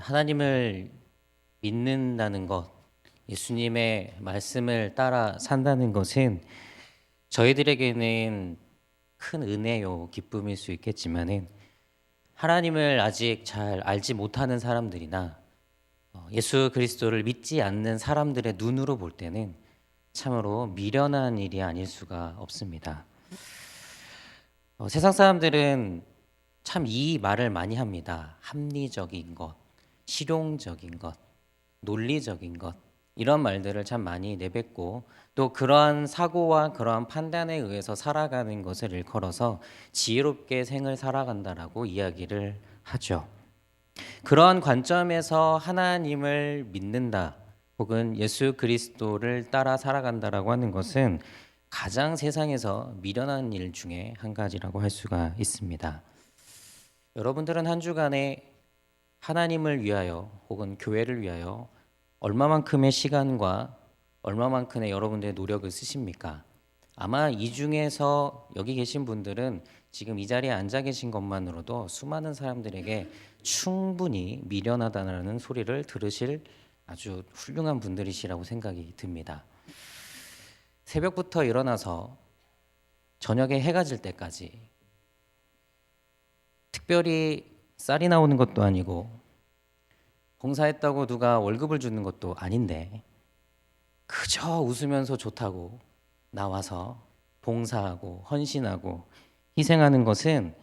하나님을 믿는다는 것, 예수님의 말씀을 따라 산다는 것은 저희들에게는 큰 은혜요, 기쁨일 수 있겠지만은 하나님을 아직 잘 알지 못하는 사람들이나 예수 그리스도를 믿지 않는 사람들의 눈으로 볼 때는 참으로 미련한 일이 아닐 수가 없습니다. 세상 사람들은 참 이 말을 많이 합니다. 합리적인 것, 실용적인 것, 논리적인 것, 이런 말들을 참 많이 내뱉고 또 그러한 사고와 그러한 판단에 의해서 살아가는 것을 일컬어서 지혜롭게 생을 살아간다라고 이야기를 하죠. 그러한 관점에서 하나님을 믿는다 혹은 예수 그리스도를 따라 살아간다라고 하는 것은 가장 세상에서 미련한 일 중에 한 가지라고 할 수가 있습니다. 여러분들은 한 주간에 하나님을 위하여 혹은 교회를 위하여 얼마만큼의 시간과 얼마만큼의 여러분들의 노력을 쓰십니까? 아마 이 중에서 여기 계신 분들은 지금 이 자리에 앉아 계신 것만으로도 수많은 사람들에게 충분히 미련하다는 소리를 들으실 아주 훌륭한 분들이시라고 생각이 듭니다. 새벽부터 일어나서 저녁에 해가 질 때까지 특별히 쌀이 나오는 것도 아니고 봉사했다고 누가 월급을 주는 것도 아닌데 그저 웃으면서 좋다고 나와서 봉사하고 헌신하고 희생하는 것은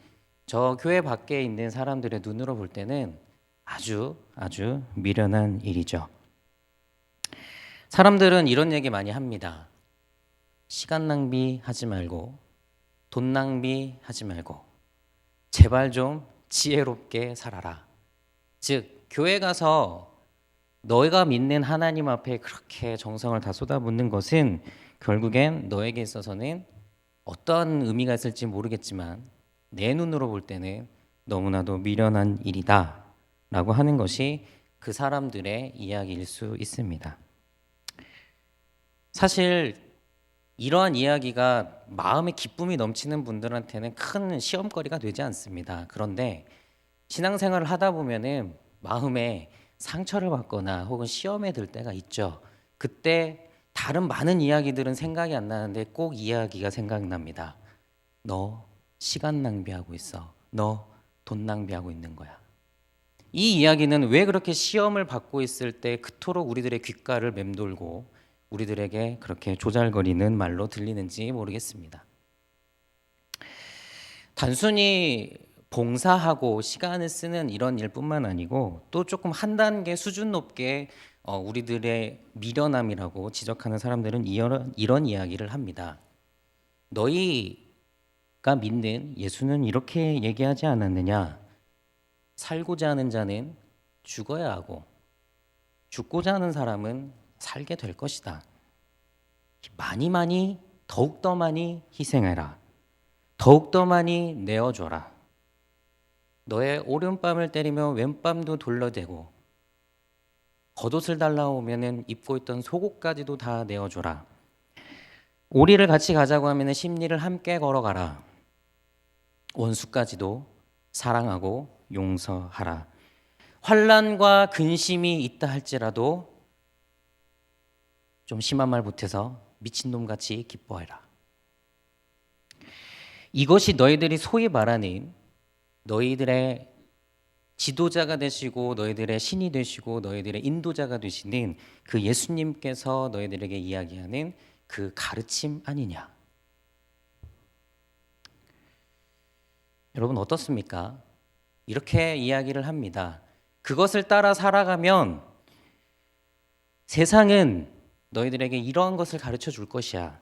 저 교회 밖에 있는 사람들의 눈으로 볼 때는 아주 미련한 일이죠. 사람들은 이런 얘기 많이 합니다. 시간 낭비하지 말고 돈 낭비하지 말고 제발 좀 지혜롭게 살아라. 즉 교회 가서 너희가 믿는 하나님 앞에 그렇게 정성을 다 쏟아붓는 것은 결국엔 너에게 있어서는 어떤 의미가 있을지 모르겠지만 내 눈으로 볼 때는 너무나도 미련한 일이다 라고 하는 것이 그 사람들의 이야기일 수 있습니다. 사실 이러한 이야기가 마음에 기쁨이 넘치는 분들한테는 큰 시험거리가 되지 않습니다. 그런데 신앙생활을 하다 보면은 마음에 상처를 받거나 혹은 시험에 들 때가 있죠. 그때 다른 많은 이야기들은 생각이 안 나는데 꼭 이야기가 생각납니다. 너 시간 낭비하고 있어. 너 돈 낭비하고 있는 거야. 이 이야기는 왜 그렇게 시험을 받고 있을 때 그토록 우리들의 귓가를 맴돌고 우리들에게 그렇게 조잘거리는 말로 들리는지 모르겠습니다. 단순히 봉사하고 시간을 쓰는 이런 일뿐만 아니고 또 조금 한 단계 수준 높게 우리들의 미련함이라고 지적하는 사람들은 이런 이야기를 합니다. 너희가 믿는 예수는 이렇게 얘기하지 않았느냐? 살고자 하는 자는 죽어야 하고 죽고자 하는 사람은 살게 될 것이다. 많이 더욱더 많이 희생해라. 더욱더 많이 내어줘라. 너의 오른뺨을 때리며 왼뺨도 돌려대고 겉옷을 달라오면은 입고 있던 속옷까지도 다 내어줘라. 오리를 같이 가자고 하면은 십리를 함께 걸어가라. 원수까지도 사랑하고 용서하라. 환난과 근심이 있다 할지라도 좀 심한 말 못해서 미친놈같이 기뻐해라. 이것이 너희들이 소위 말하는 너희들의 지도자가 되시고 너희들의 신이 되시고 너희들의 인도자가 되시는 그 예수님께서 너희들에게 이야기하는 그 가르침 아니냐. 여러분 어떻습니까? 이렇게 이야기를 합니다. 그것을 따라 살아가면 세상은 너희들에게 이러한 것을 가르쳐 줄 것이야.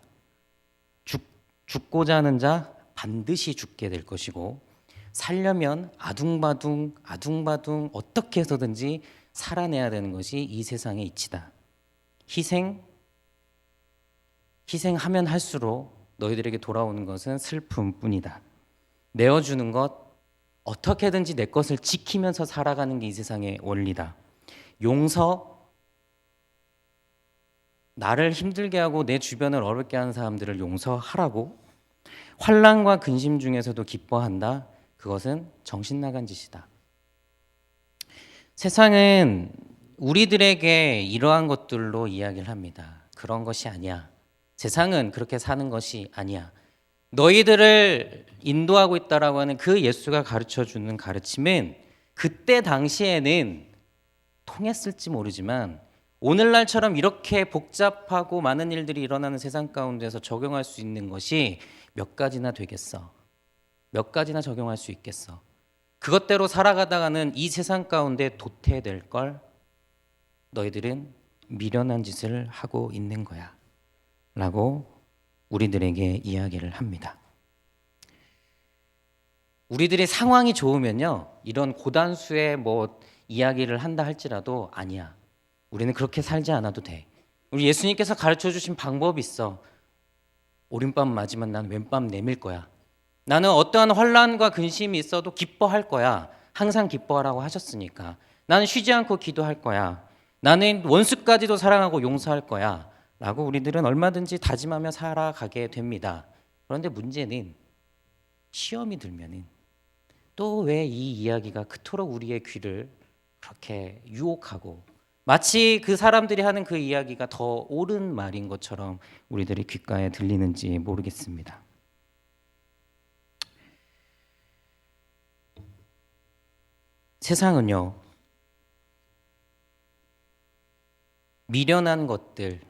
죽고자 하는 자 반드시 죽게 될 것이고 살려면 아둥바둥 어떻게 해서든지 살아내야 되는 것이 이 세상의 이치다. 희생하면 할수록 너희들에게 돌아오는 것은 슬픔뿐이다. 내어주는 것, 어떻게든지 내 것을 지키면서 살아가는 게 이 세상의 원리다. 용서, 나를 힘들게 하고 내 주변을 어렵게 하는 사람들을 용서하라고. 환난과 근심 중에서도 기뻐한다. 그것은 정신 나간 짓이다. 세상은 우리들에게 이러한 것들로 이야기를 합니다. 그런 것이 아니야. 세상은 그렇게 사는 것이 아니야. 너희들을 인도하고 있다라고 하는 그 예수가 가르쳐 주는 가르침은 그때 당시에는 통했을지 모르지만 오늘날처럼 이렇게 복잡하고 많은 일들이 일어나는 세상 가운데서 적용할 수 있는 것이 몇 가지나 되겠어. 몇 가지나 적용할 수 있겠어. 그것대로 살아가다가는 이 세상 가운데 도태될 걸 너희들은 미련한 짓을 하고 있는 거야. 라고 우리들에게 이야기를 합니다. 우리들의 상황이 좋으면요, 이런 고단수의 이야기를 한다 할지라도 아니야. 우리는 그렇게 살지 않아도 돼. 우리 예수님께서 가르쳐 주신 방법이 있어. 오른밤 맞으면 난 왼밤 내밀 거야. 나는 어떠한 환난과 근심이 있어도 기뻐할 거야. 항상 기뻐하라고 하셨으니까. 나는 쉬지 않고 기도할 거야. 나는 원수까지도 사랑하고 용서할 거야. 라고 우리들은 얼마든지 다짐하며 살아가게 됩니다. 그런데 문제는 시험이 들면은 또 왜 이 이야기가 그토록 우리의 귀를 그렇게 유혹하고 마치 그 사람들이 하는 그 이야기가 더 옳은 말인 것처럼 우리들의 귓가에 들리는지 모르겠습니다. 세상은요, 미련한 것들,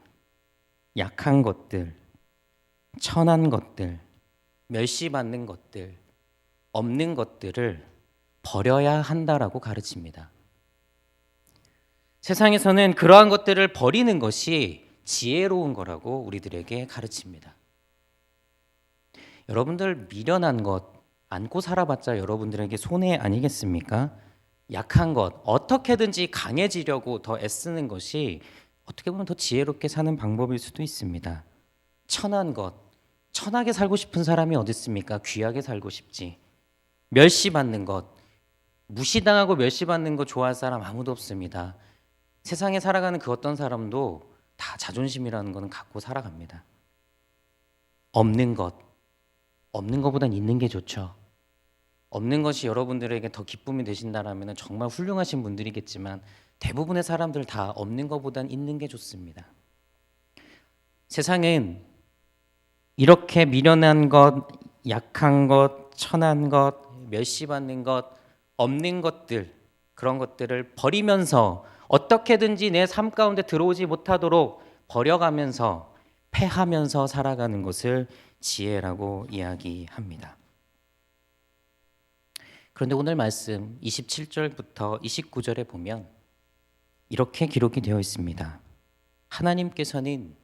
약한 것들, 천한 것들, 멸시받는 것들, 없는 것들을 버려야 한다라고 가르칩니다. 세상에서는 그러한 것들을 버리는 것이 지혜로운 거라고 우리들에게 가르칩니다. 여러분들 미련한 것 안고 살아봤자 여러분들에게 손해 아니겠습니까? 약한 것 어떻게든지 강해지려고 더 애쓰는 것이 어떻게 보면 더 지혜롭게 사는 방법일 수도 있습니다. 천한 것 천하게 살고 싶은 사람이 어디 있습니까? 귀하게 살고 싶지. 멸시받는 것 무시당하고 멸시받는 거 좋아할 사람 아무도 없습니다. 세상에 살아가는 그 어떤 사람도 다 자존심이라는 거는 갖고 살아갑니다. 없는 것보단 있는 게 좋죠. 없는 것이 여러분들에게 더 기쁨이 되신다라면 정말 훌륭하신 분들이겠지만 대부분의 사람들 다 없는 것보단 있는 게 좋습니다. 세상은 이렇게 미련한 것, 약한 것, 천한 것, 멸시받는 것, 없는 것들 그런 것들을 버리면서 어떻게든지 내 삶 가운데 들어오지 못하도록 버려가면서 패하면서 살아가는 것을 지혜라고 이야기합니다. 그런데 오늘 말씀 27절부터 29절에 보면 이렇게 기록이 되어 있습니다. 하나님께서는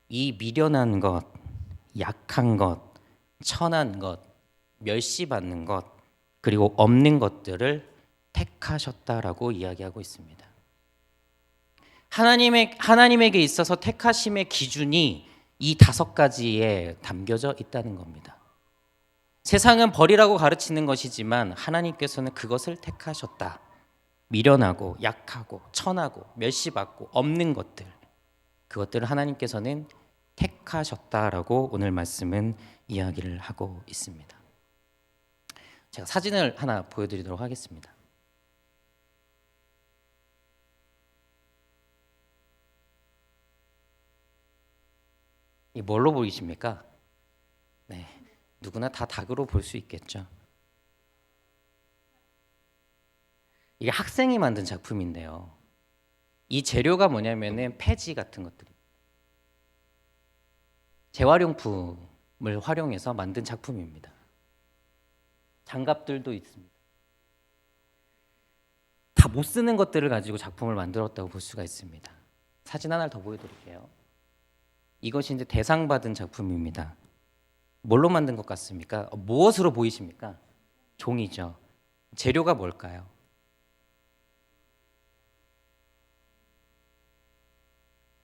이 미련한 것, 약한 것, 천한 것, 멸시받는 것, 그리고 없는 것들을 택하셨다라고 이야기하고 있습니다. 하나님에게 있어서 택하심의 기준이 이 5가지에 담겨져 있다는 겁니다. 세상은 버리라고 가르치는 것이지만 하나님께서는 그것을 택하셨다. 미련하고 약하고 천하고 멸시받고 없는 것들 그것들을 하나님께서는 택하셨다라고 오늘 말씀은 이야기를 하고 있습니다. 제가 사진을 하나 보여드리도록 하겠습니다. 이 뭘로 보이십니까? 네, 누구나 다 닭으로 볼 수 있겠죠. 이게 학생이 만든 작품인데요. 이 재료가 뭐냐면은 폐지 같은 것들이 재활용품을 활용해서 만든 작품입니다. 장갑들도 있습니다. 다 못 쓰는 것들을 가지고 작품을 만들었다고 볼 수가 있습니다. 사진 하나를 더 보여드릴게요. 이것이 이제 대상 받은 작품입니다. 뭘로 만든 것 같습니까? 무엇으로 보이십니까? 종이죠. 재료가 뭘까요?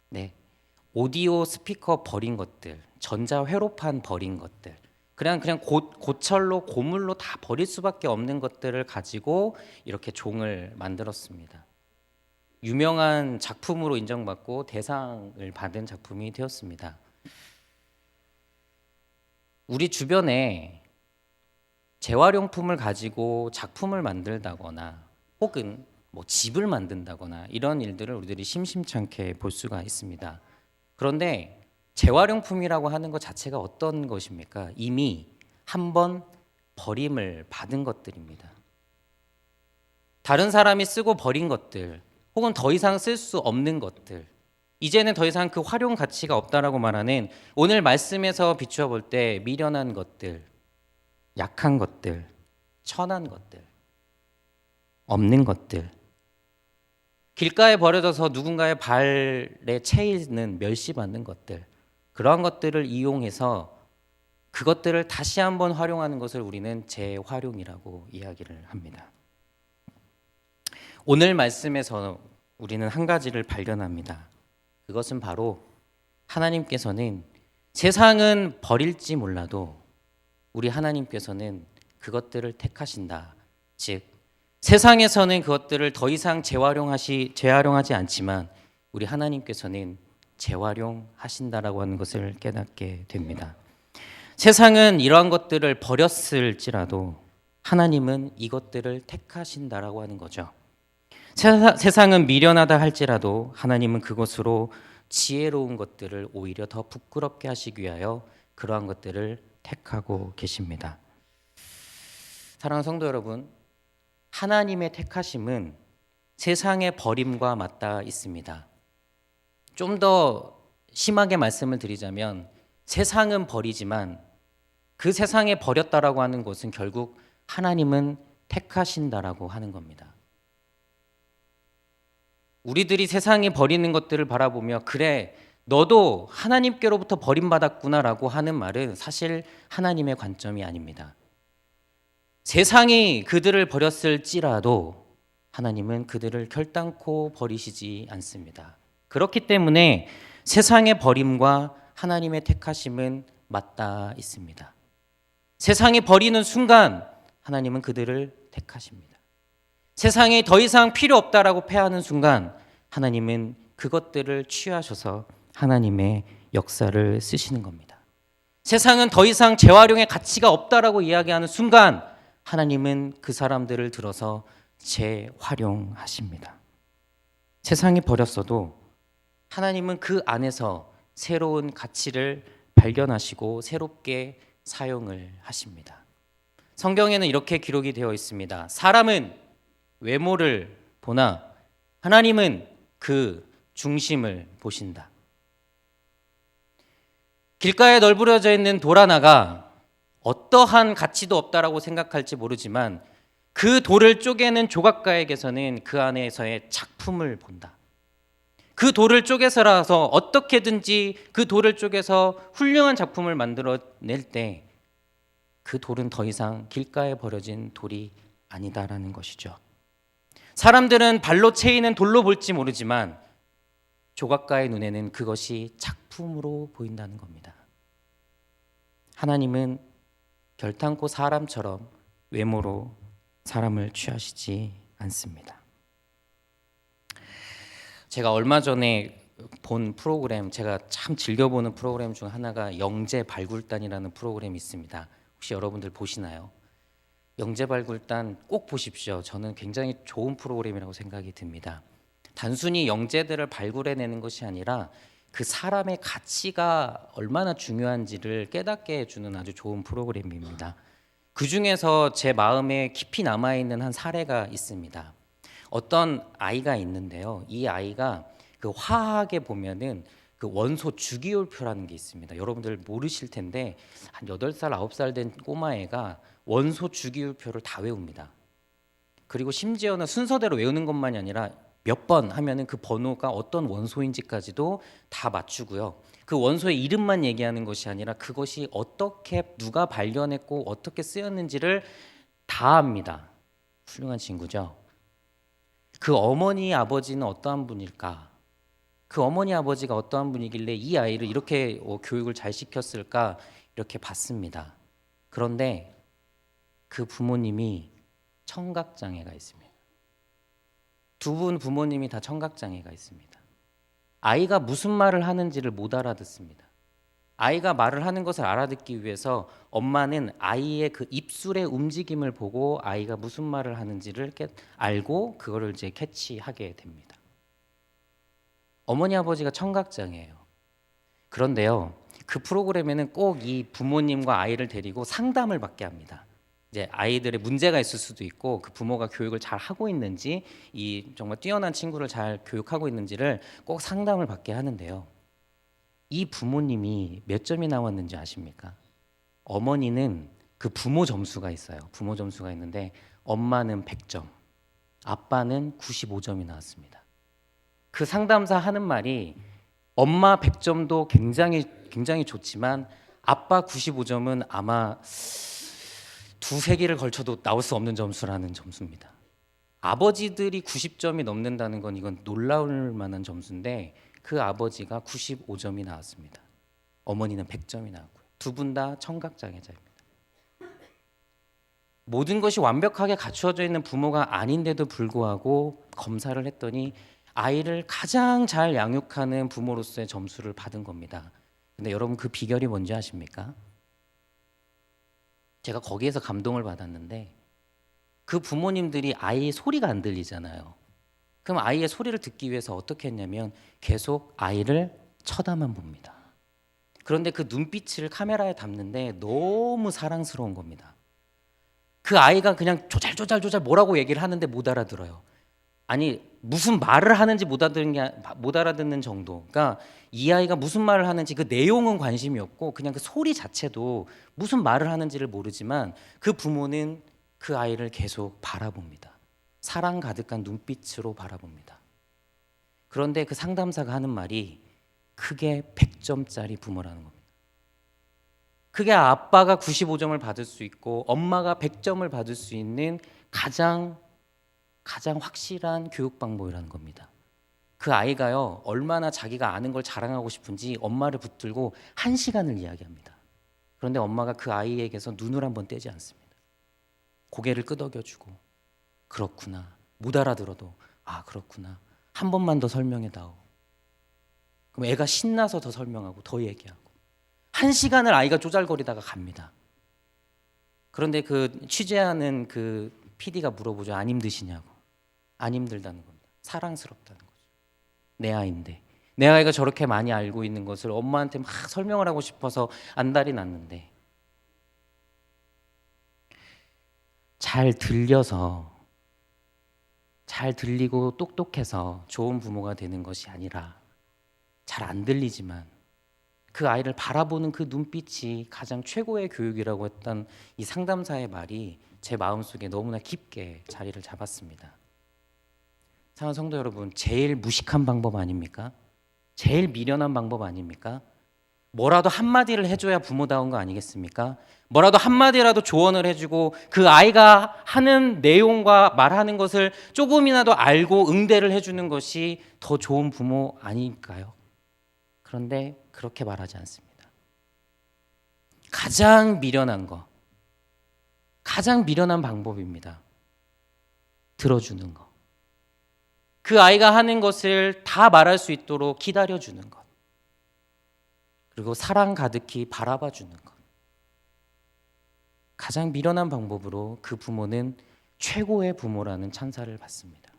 네, 오디오 스피커 버린 것들, 전자 회로판 버린 것들, 그냥 고철로 고물로 다 버릴 수밖에 없는 것들을 가지고 이렇게 종을 만들었습니다. 유명한 작품으로 인정받고 대상을 받은 작품이 되었습니다. 우리 주변에 재활용품을 가지고 작품을 만들다거나 혹은 뭐 집을 만든다거나 이런 일들을 우리들이 심심찮게 볼 수가 있습니다. 그런데 재활용품이라고 하는 것 자체가 어떤 것입니까? 이미 한번 버림을 받은 것들입니다. 다른 사람이 쓰고 버린 것들, 혹은 더 이상 쓸 수 없는 것들, 이제는 더 이상 그 활용 가치가 없다라고 말하는, 오늘 말씀에서 비추어 볼 때 미련한 것들, 약한 것들, 천한 것들, 없는 것들, 길가에 버려져서 누군가의 발에 채이는 멸시받는 것들, 그러한 것들을 이용해서 그것들을 다시 한번 활용하는 것을 우리는 재활용이라고 이야기를 합니다. 오늘 말씀에서 우리는 한 가지를 발견합니다. 그것은 바로 하나님께서는 세상은 버릴지 몰라도 우리 하나님께서는 그것들을 택하신다. 즉 세상에서는 그것들을 더 이상 재활용하지 않지만 우리 하나님께서는 재활용하신다라고 하는 것을 깨닫게 됩니다. 세상은 이러한 것들을 버렸을지라도 하나님은 이것들을 택하신다라고 하는 거죠. 세상은 미련하다 할지라도 하나님은 그것으로 지혜로운 것들을 오히려 더 부끄럽게 하시기 위하여 그러한 것들을 택하고 계십니다. 사랑하는 성도 여러분, 하나님의 택하심은 세상의 버림과 맞닿아 있습니다. 좀 더 심하게 말씀을 드리자면 세상은 버리지만 그 세상에 버렸다라고 하는 것은 결국 하나님은 택하신다라고 하는 겁니다. 우리들이 세상이 버리는 것들을 바라보며 그래 너도 하나님께로부터 버림받았구나라고 하는 말은 사실 하나님의 관점이 아닙니다. 세상이 그들을 버렸을지라도 하나님은 그들을 결단코 버리시지 않습니다. 그렇기 때문에 세상의 버림과 하나님의 택하심은 맞닿아 있습니다. 세상이 버리는 순간 하나님은 그들을 택하십니다. 세상에 더 이상 필요 없다라고 패하는 순간 하나님은 그것들을 취하셔서 하나님의 역사를 쓰시는 겁니다. 세상은 더 이상 재활용의 가치가 없다라고 이야기하는 순간 하나님은 그 사람들을 들어서 재활용하십니다. 세상이 버렸어도 하나님은 그 안에서 새로운 가치를 발견하시고 새롭게 사용을 하십니다. 성경에는 이렇게 기록이 되어 있습니다. 사람은 외모를 보나 하나님은 그 중심을 보신다. 길가에 널브러져 있는 돌 하나가 어떠한 가치도 없다라고 생각할지 모르지만 그 돌을 쪼개는 조각가에게서는 그 안에서의 작품을 본다. 그 돌을 쪼개서라서 어떻게든지 그 돌을 쪼개서 훌륭한 작품을 만들어낼 때 그 돌은 더 이상 길가에 버려진 돌이 아니다라는 것이죠. 사람들은 발로 채이는 돌로 볼지 모르지만 조각가의 눈에는 그것이 작품으로 보인다는 겁니다. 하나님은 결탄코 사람처럼 외모로 사람을 취하시지 않습니다. 제가 얼마 전에 본 프로그램, 제가 참 즐겨보는 프로그램 중 하나가 영재발굴단이라는 프로그램이 있습니다. 혹시 여러분들 보시나요? 영재발굴단 꼭 보십시오. 저는 굉장히 좋은 프로그램이라고 생각이 듭니다. 단순히 영재들을 발굴해내는 것이 아니라 그 사람의 가치가 얼마나 중요한지를 깨닫게 해주는 아주 좋은 프로그램입니다. 그 중에서 제 마음에 깊이 남아있는 한 사례가 있습니다. 어떤 아이가 있는데요. 이 아이가 그 화학에 보면은 그 원소 주기율표라는 게 있습니다. 여러분들 모르실 텐데 한 8살, 9살 된 꼬마애가 원소 주기율표를 다 외웁니다. 그리고 심지어는 순서대로 외우는 것만이 아니라 몇 번 하면은 그 번호가 어떤 원소인지까지도 다 맞추고요. 그 원소의 이름만 얘기하는 것이 아니라 그것이 어떻게 누가 발견했고 어떻게 쓰였는지를 다 압니다. 훌륭한 친구죠. 그 어머니 아버지는 어떠한 분일까? 그 어머니 아버지가 어떠한 분이길래 이 아이를 이렇게 교육을 잘 시켰을까 이렇게 봤습니다. 그런데 그 부모님이 청각장애가 있습니다. 두 분 부모님이 다 청각장애가 있습니다. 아이가 무슨 말을 하는지를 못 알아듣습니다. 아이가 말을 하는 것을 알아듣기 위해서 엄마는 아이의 그 입술의 움직임을 보고 아이가 무슨 말을 하는지를 알고 그거를 이제 캐치하게 됩니다. 어머니 아버지가 청각장애예요. 그런데요, 그 프로그램에는 꼭 이 부모님과 아이를 데리고 상담을 받게 합니다. 이제 아이들의 문제가 있을 수도 있고 그 부모가 교육을 잘 하고 있는지, 이 정말 뛰어난 친구를 잘 교육하고 있는지를 꼭 상담을 받게 하는데요. 이 부모님이 몇 점이 나왔는지 아십니까? 어머니는 그 부모 점수가 있어요. 부모 점수가 있는데 엄마는 100점, 아빠는 95점이 나왔습니다. 그 상담사 하는 말이 엄마 100점도 굉장히 좋지만 아빠 95점은 아마 두세 개를 걸쳐도 나올 수 없는 점수라는 점수입니다. 아버지들이 90점이 넘는다는 건 이건 놀라울 만한 점수인데 그 아버지가 95점이 나왔습니다. 어머니는 100점이 나왔고요. 두 분 다 청각장애자입니다. 모든 것이 완벽하게 갖추어져 있는 부모가 아닌데도 불구하고 검사를 했더니 아이를 가장 잘 양육하는 부모로서의 점수를 받은 겁니다. 근데 여러분 그 비결이 뭔지 아십니까? 제가 거기에서 감동을 받았는데 그 부모님들이 아이의 소리가 안 들리잖아요. 그럼 아이의 소리를 듣기 위해서 어떻게 했냐면 계속 아이를 쳐다만 봅니다. 그런데 그 눈빛을 카메라에 담는데 너무 사랑스러운 겁니다. 그 아이가 그냥 조잘조잘 뭐라고 얘기를 하는데 못 알아들어요. 아니 무슨 말을 하는지 못 알아듣는 정도. 그러니까 이 아이가 무슨 말을 하는지 그 내용은 관심이 없고 그냥 그 소리 자체도 무슨 말을 하는지를 모르지만 그 부모는 그 아이를 계속 바라봅니다. 사랑 가득한 눈빛으로 바라봅니다. 그런데 그 상담사가 하는 말이 크게 100점짜리 부모라는 겁니다. 그게 아빠가 95점을 받을 수 있고 엄마가 100점을 받을 수 있는 가장 확실한 교육 방법이라는 겁니다. 그 아이가요 얼마나 자기가 아는 걸 자랑하고 싶은지 엄마를 붙들고 1시간을 이야기합니다. 그런데 엄마가 그 아이에게서 눈을 한번 떼지 않습니다. 고개를 끄덕여주고 그렇구나, 못 알아들어도 아 그렇구나, 한 번만 더 설명해다오. 그럼 애가 신나서 더 설명하고 더 얘기하고 1시간을 아이가 쪼잘거리다가 갑니다. 그런데 그 취재하는 그 PD가 물어보죠. 안 힘드시냐고. 안 힘들다는 겁니다. 사랑스럽다는 거죠. 내 아이인데 내 아이가 저렇게 많이 알고 있는 것을 엄마한테 막 설명을 하고 싶어서 안달이 났는데 잘 들리고 똑똑해서 좋은 부모가 되는 것이 아니라 잘 안 들리지만 그 아이를 바라보는 그 눈빛이 가장 최고의 교육이라고 했던 이 상담사의 말이 제 마음속에 너무나 깊게 자리를 잡았습니다. 사랑하는 성도 여러분, 제일 무식한 방법 아닙니까? 제일 미련한 방법 아닙니까? 뭐라도 한마디를 해줘야 부모다운 거 아니겠습니까? 뭐라도 한마디라도 조언을 해주고 그 아이가 하는 내용과 말하는 것을 조금이라도 알고 응대를 해주는 것이 더 좋은 부모 아닐까요? 그런데 그렇게 말하지 않습니다. 가장 미련한 방법입니다. 들어주는 것. 그 아이가 하는 것을 다 말할 수 있도록 기다려주는 것. 그리고 사랑 가득히 바라봐 주는 것. 가장 미련한 방법으로 그 부모는 최고의 부모라는 찬사를 받습니다.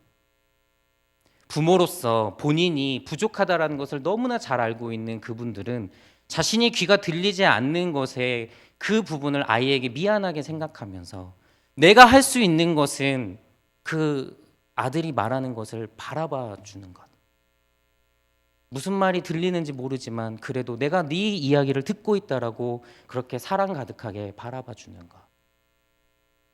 부모로서 본인이 부족하다라는 것을 너무나 잘 알고 있는 그분들은 자신이 귀가 들리지 않는 것에 그 부분을 아이에게 미안하게 생각하면서 내가 할 수 있는 것은 그 아들이 말하는 것을 바라봐 주는 것. 무슨 말이 들리는지 모르지만 그래도 내가 네 이야기를 듣고 있다라고 그렇게 사랑 가득하게 바라봐 주는 것.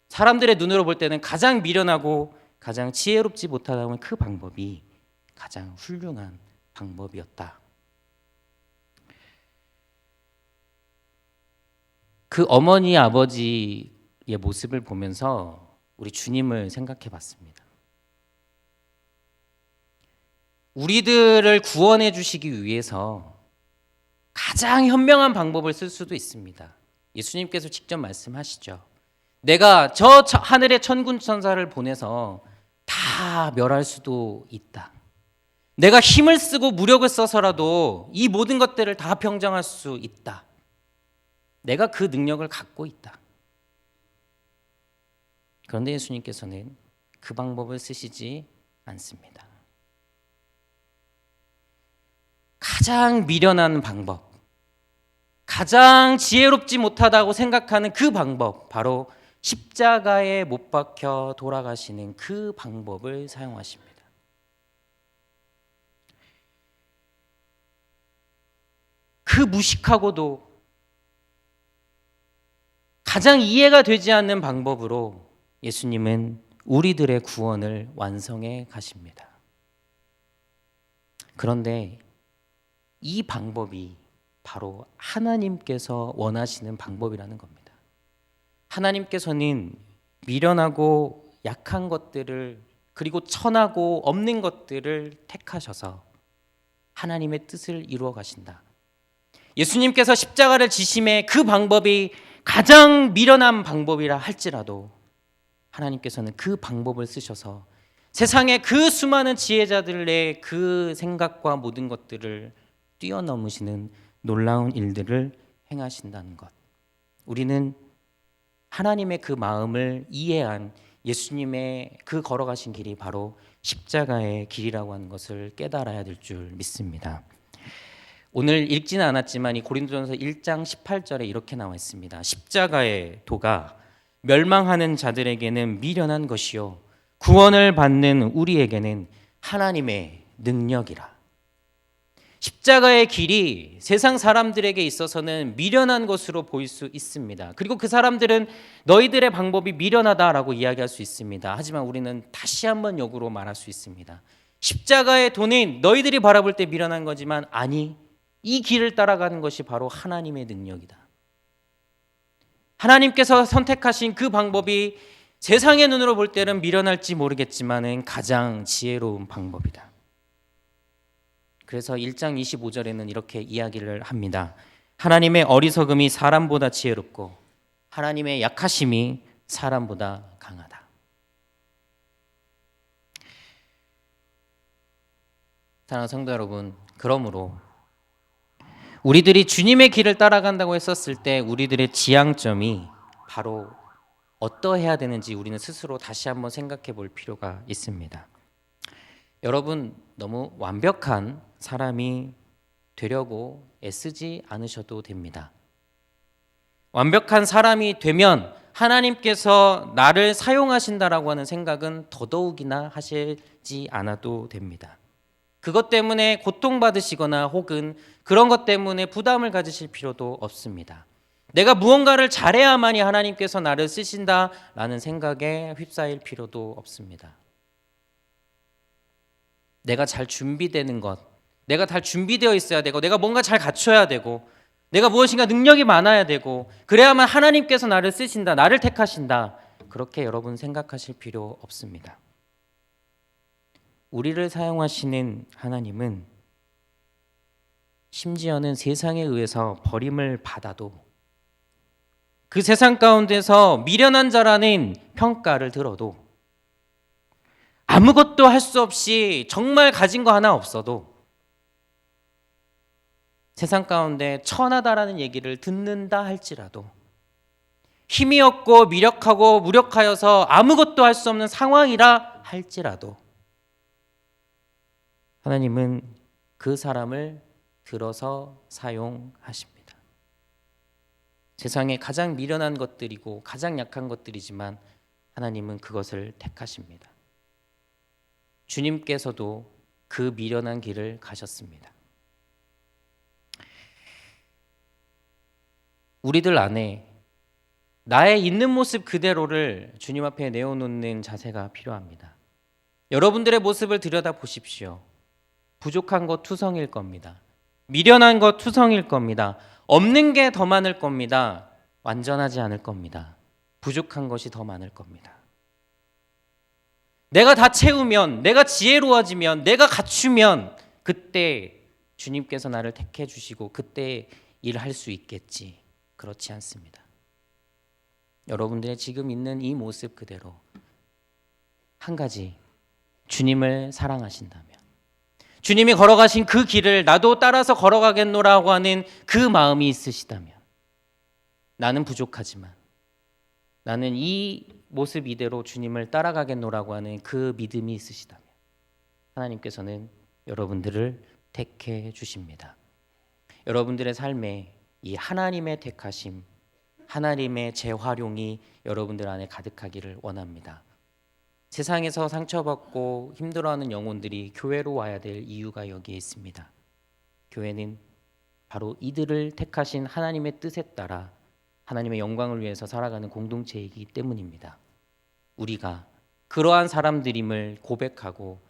사람들의 눈으로 볼 때는 가장 미련하고 가장 지혜롭지 못하다는 그 방법이 가장 훌륭한 방법이었다. 그 어머니 아버지의 모습을 보면서 우리 주님을 생각해 봤습니다. 우리들을 구원해 주시기 위해서 가장 현명한 방법을 쓸 수도 있습니다. 예수님께서 직접 말씀하시죠. 내가 저 하늘의 천군 천사를 보내서 다 멸할 수도 있다. 내가 힘을 쓰고 무력을 써서라도 이 모든 것들을 다 평정할 수 있다. 내가 그 능력을 갖고 있다. 그런데 예수님께서는 그 방법을 쓰시지 않습니다. 가장 미련한 방법, 가장 지혜롭지 못하다고 생각하는 그 방법, 바로 십자가에 못 박혀 돌아가시는 그 방법을 사용하십니다. 그 무식하고도 가장 이해가 되지 않는 방법으로 예수님은 우리들의 구원을 완성해 가십니다. 그런데 이 방법이 바로 하나님께서 원하시는 방법이라는 겁니다. 하나님께서는 미련하고 약한 것들을, 그리고 천하고 없는 것들을 택하셔서 하나님의 뜻을 이루어 가신다. 예수님께서 십자가를 지심에 그 방법이 가장 미련한 방법이라 할지라도 하나님께서는 그 방법을 쓰셔서 세상의 그 수많은 지혜자들의 그 생각과 모든 것들을 뛰어넘으시는 놀라운 일들을 행하신다는 것. 우리는 하나님의 그 마음을 이해한 예수님의 그 걸어가신 길이 바로 십자가의 길이라고 하는 것을 깨달아야 될 줄 믿습니다. 오늘 읽지는 않았지만 이 고린도전서 1장 18절에 이렇게 나와 있습니다. 십자가의 도가 멸망하는 자들에게는 미련한 것이요 구원을 받는 우리에게는 하나님의 능력이라. 십자가의 길이 세상 사람들에게 있어서는 미련한 것으로 보일 수 있습니다. 그리고 그 사람들은 너희들의 방법이 미련하다라고 이야기할 수 있습니다. 하지만 우리는 다시 한번 역으로 말할 수 있습니다. 십자가의 도는 너희들이 바라볼 때 미련한 거지만 아니, 이 길을 따라가는 것이 바로 하나님의 능력이다. 하나님께서 선택하신 그 방법이 세상의 눈으로 볼 때는 미련할지 모르겠지만 가장 지혜로운 방법이다. 그래서 1장 25절에는 이렇게 이야기를 합니다. 하나님의 어리석음이 사람보다 지혜롭고 하나님의 약하심이 사람보다 강하다. 사랑하는 성도 여러분, 그러므로 우리들이 주님의 길을 따라간다고 했었을 때 우리들의 지향점이 바로 어떠해야 되는지 우리는 스스로 다시 한번 생각해 볼 필요가 있습니다. 여러분, 너무 완벽한 사람이 되려고 애쓰지 않으셔도 됩니다. 완벽한 사람이 되면 하나님께서 나를 사용하신다라고 하는 생각은 더더욱이나 하시지 않아도 됩니다. 그것 때문에 고통받으시거나 혹은 그런 것 때문에 부담을 가지실 필요도 없습니다. 내가 무언가를 잘해야만이 하나님께서 나를 쓰신다라는 생각에 휩싸일 필요도 없습니다. 내가 잘 준비되는 것, 내가 잘 준비되어 있어야 되고, 내가 뭔가 잘 갖춰야 되고, 내가 무엇인가 능력이 많아야 되고, 그래야만 하나님께서 나를 쓰신다, 나를 택하신다, 그렇게 여러분 생각하실 필요 없습니다. 우리를 사용하시는 하나님은 심지어는 세상에 의해서 버림을 받아도 그 세상 가운데서 미련한 자라는 평가를 들어도 아무것도 할 수 없이 정말 가진 거 하나 없어도 세상 가운데 천하다라는 얘기를 듣는다 할지라도 힘이 없고 미력하고 무력하여서 아무것도 할 수 없는 상황이라 할지라도 하나님은 그 사람을 들어서 사용하십니다. 세상에 가장 미련한 것들이고 가장 약한 것들이지만 하나님은 그것을 택하십니다. 주님께서도 그 미련한 길을 가셨습니다. 우리들 안에 나의 있는 모습 그대로를 주님 앞에 내어놓는 자세가 필요합니다. 여러분들의 모습을 들여다보십시오. 부족한 것 투성일 겁니다. 미련한 것 투성일 겁니다. 없는 게 더 많을 겁니다. 완전하지 않을 겁니다. 부족한 것이 더 많을 겁니다. 내가 다 채우면, 내가 지혜로워지면, 내가 갖추면 그때 주님께서 나를 택해 주시고 그때 일할 수 있겠지. 그렇지 않습니다. 여러분들의 지금 있는 이 모습 그대로 한 가지, 주님을 사랑하신다면, 주님이 걸어가신 그 길을 나도 따라서 걸어가겠노라고 하는 그 마음이 있으시다면, 나는 부족하지만 나는 이 모습 이대로 주님을 따라가겠노라고 하는 그 믿음이 있으시다면 하나님께서는 여러분들을 택해 주십니다. 여러분들의 삶에 이 하나님의 택하심, 하나님의 재활용이 여러분들 안에 가득하기를 원합니다. 세상에서 상처받고 힘들어하는 영혼들이 교회로 와야 될 이유가 여기에 있습니다. 교회는 바로 이들을 택하신 하나님의 뜻에 따라 하나님의 영광을 위해서 살아가는 공동체이기 때문입니다. 우리가 그러한 사람들임을 고백하고,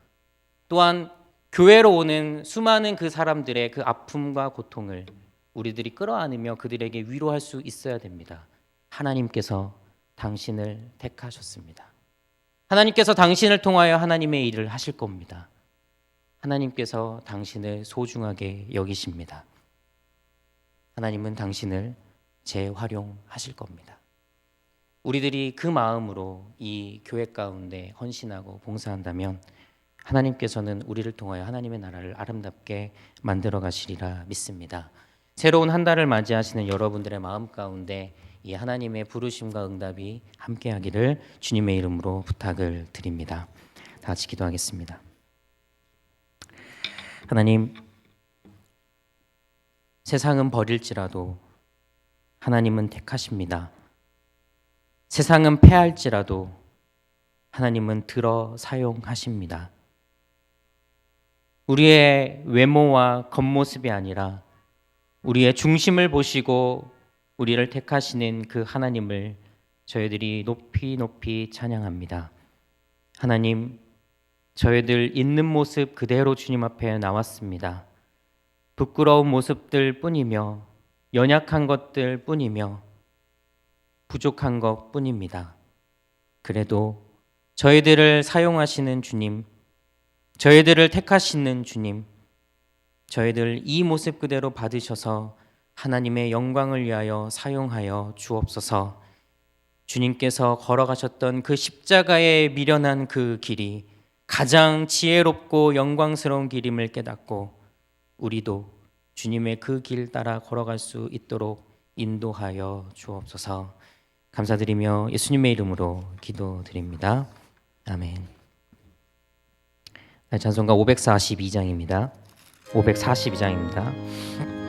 또한 교회로 오는 수많은 그 사람들의 그 아픔과 고통을 우리들이 끌어안으며 그들에게 위로할 수 있어야 됩니다. 하나님께서 당신을 택하셨습니다. 하나님께서 당신을 통하여 하나님의 일을 하실 겁니다. 하나님께서 당신을 소중하게 여기십니다. 하나님은 당신을 재활용하실 겁니다. 우리들이 그 마음으로 이 교회 가운데 헌신하고 봉사한다면 하나님께서는 우리를 통하여 하나님의 나라를 아름답게 만들어 가시리라 믿습니다. 새로운 한 달을 맞이하시는 여러분들의 마음 가운데 이 하나님의 부르심과 응답이 함께하기를 주님의 이름으로 부탁을 드립니다. 다 같이 기도하겠습니다. 하나님, 세상은 버릴지라도 하나님은 택하십니다. 세상은 패할지라도 하나님은 들어 사용하십니다. 우리의 외모와 겉모습이 아니라 우리의 중심을 보시고 우리를 택하시는 그 하나님을 저희들이 높이 높이 찬양합니다. 하나님, 저희들 있는 모습 그대로 주님 앞에 나왔습니다. 부끄러운 모습들 뿐이며 연약한 것들 뿐이며 부족한 것 뿐입니다. 그래도 저희들을 사용하시는 주님, 저희들을 택하시는 주님, 저희들 이 모습 그대로 받으셔서 하나님의 영광을 위하여 사용하여 주옵소서. 주님께서 걸어가셨던 그 십자가에 미련한 그 길이 가장 지혜롭고 영광스러운 길임을 깨닫고 우리도 주님의 그 길 따라 걸어갈 수 있도록 인도하여 주옵소서. 감사드리며 예수님의 이름으로 기도드립니다. 아멘. 찬송가 542장입니다. 542장입니다.